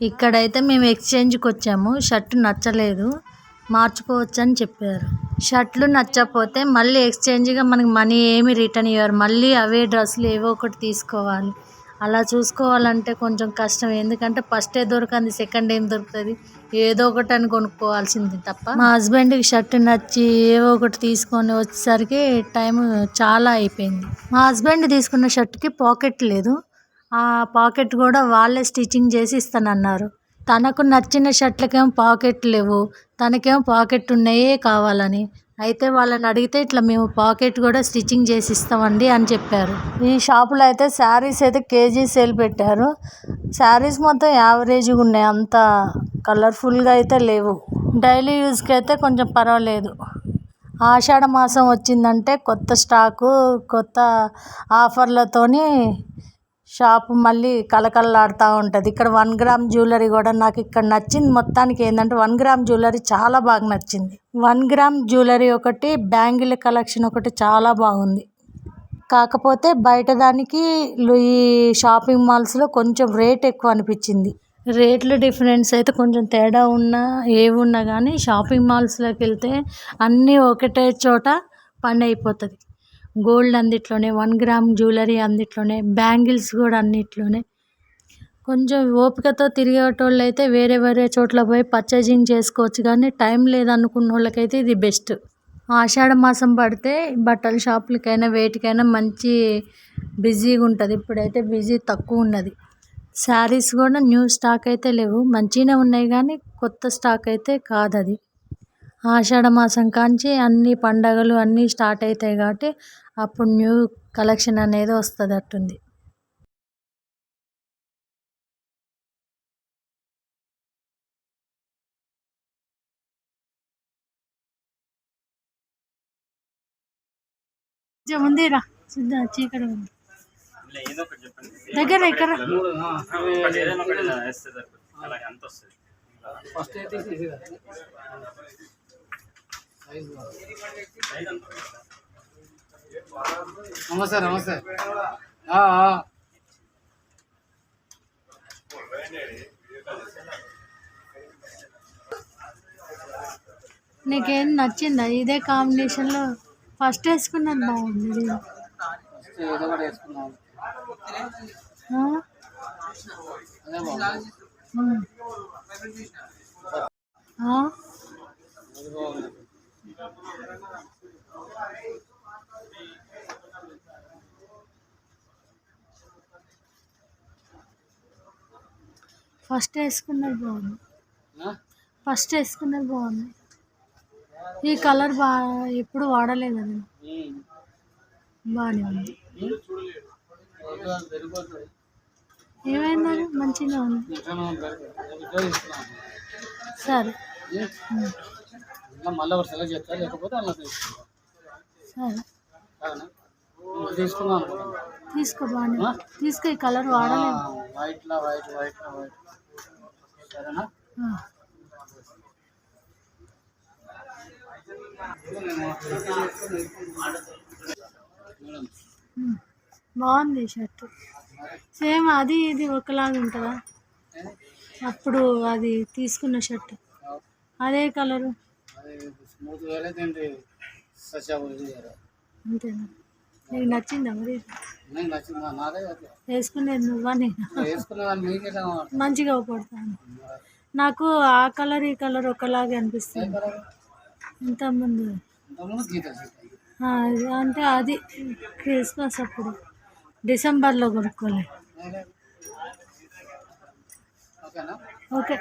ఇక్కడైతే మేము ఎక్స్చేంజ్కి వచ్చాము. షర్ట్ నచ్చలేదు, మార్చుకోవచ్చు అని చెప్పారు. షర్ట్లు నచ్చకపోతే మళ్ళీ ఎక్స్చేంజ్గా మనకి మనీ ఏమి రిటర్న్ ఇవ్వరు. మళ్ళీ అవే డ్రెస్సులు ఏవో ఒకటి తీసుకోవాలి. అలా చూసుకోవాలంటే కొంచెం కష్టం. ఎందుకంటే ఫస్టే దొరకంది, సెకండ్ ఏం దొరుకుతుంది? ఏదో ఒకటి అని కొనుక్కోవాల్సింది తప్ప. మా హస్బెండ్కి షర్ట్ నచ్చి ఏవో ఒకటి తీసుకొని వచ్చేసరికి టైం చాలా అయిపోయింది. మా హస్బెండ్ తీసుకున్న షర్ట్కి పాకెట్ లేదు. ఆ పాకెట్ కూడా వాళ్ళే స్టిచ్చింగ్ చేసి ఇస్తానన్నారు. తనకు నచ్చిన షర్ట్లకేమో పాకెట్ లేవు, తనకేమో పాకెట్ ఉన్నాయే కావాలని. అయితే వాళ్ళని అడిగితే ఇట్లా మేము పాకెట్ కూడా స్టిచ్చింగ్ చేసి ఇస్తామండి అని చెప్పారు. ఈ షాపులో అయితే శారీస్ అయితే కేజీ సేల్ పెట్టారు. శారీస్ మొత్తం యావరేజ్గా ఉన్నాయి, అంత కలర్ఫుల్గా అయితే లేవు. డైలీ యూజ్కి అయితే కొంచెం పర్వాలేదు. ఆషాఢ మాసం వచ్చిందంటే కొత్త స్టాకు, కొత్త ఆఫర్లతోని షాపు మళ్ళీ కలకలలాడుతూ ఉంటుంది. ఇక్కడ 1 గ్రామ్ జ్యువెలరీ కూడా నాకు ఇక్కడ నచ్చింది. మొత్తానికి ఏంటంటే 1 గ్రామ్ జ్యువెలరీ చాలా బాగా నచ్చింది. 1 గ్రామ్ జ్యువెలరీ ఒకటి, బ్యాంగిల్ కలెక్షన్ ఒకటి చాలా బాగుంది. కాకపోతే బయట దానికి ఈ షాపింగ్ మాల్స్లో కొంచెం రేట్ ఎక్కువ అనిపించింది. రేట్లు డిఫరెన్స్ అయితే కొంచెం తేడా ఉన్నా ఏమున్నా కానీ షాపింగ్ మాల్స్లోకి వెళ్తే అన్నీ ఒకటే చోట పని అయిపోతుంది. గోల్డ్ అందిట్లోనే, 1 గ్రామ్ జ్యువెలరీ అందిట్లోనే, బ్యాంగిల్స్ కూడా అన్నిట్లోనే. కొంచెం ఓపికతో తిరిగేటోళ్ళు అయితే వేరే వేరే చోట్ల పోయి పర్చేజింగ్ చేసుకోవచ్చు, కానీ టైం లేదనుకున్న వాళ్ళకైతే ఇది బెస్ట్. ఆషాఢ మాసం పడితే బట్టల షాపులకైనా వేటికైనా మంచి బిజీగా ఉంటుంది. ఇప్పుడైతే బిజీ తక్కువ ఉన్నది. శారీస్ కూడా న్యూ స్టాక్ అయితే లేవు, మంచిగానే ఉన్నాయి కానీ కొత్త స్టాక్ అయితే కాదు అది. ఆషాఢ మాసం కాంచి అన్ని పండగలు అన్నీ స్టార్ట్ అవుతాయి కాబట్టి అప్పుడు న్యూ కలెక్షన్ అనేది వస్తుంది అట్టుంది. ఉందిరా చీకటి ఉంది దగ్గర ఇక్కడ నమస్తే నమస్తే. నీకేం నచ్చిందా? ఇదే కాంబినేషన్లో ఫస్ట్ వేసుకున్నది బాగుంది. ఫస్ట్ వేసుకున్నది బాగుంది. ఈ కలర్ ఎప్పుడు వాడలేదు అది, బాగానే ఉంది. ఏమైంది? మంచిగా ఉంది. సరే మళ్ళీ ఒకటి సెలెక్ట్ చేస్తా, లేకపోతే అలా సరే తీసుకుందాం అనుకుంటున్నా. తీసుకో, బాగానే తీసుకో. ఈ కలర్ వాడలేదు. వైట్ సరేనా? బాగుంది షర్ట్. సేమ్ అది ఇది ఒకలాగా ఉంటుందా? అప్పుడు అది తీసుకున్న షర్ట్ అదే కలరు, అంతేనా? నీకు నచ్చిందా మరి? వేసుకునేది నువ్వా నేను? మంచిగా పడతాను. నాకు ఆ కలర్ ఈ కలర్ ఒకలాగే అనిపిస్తుంది. ఇంతకుముందు అంటే అది క్రిస్మస్ అప్పుడు డిసెంబర్లో కొనుక్కోలే. ఓకే.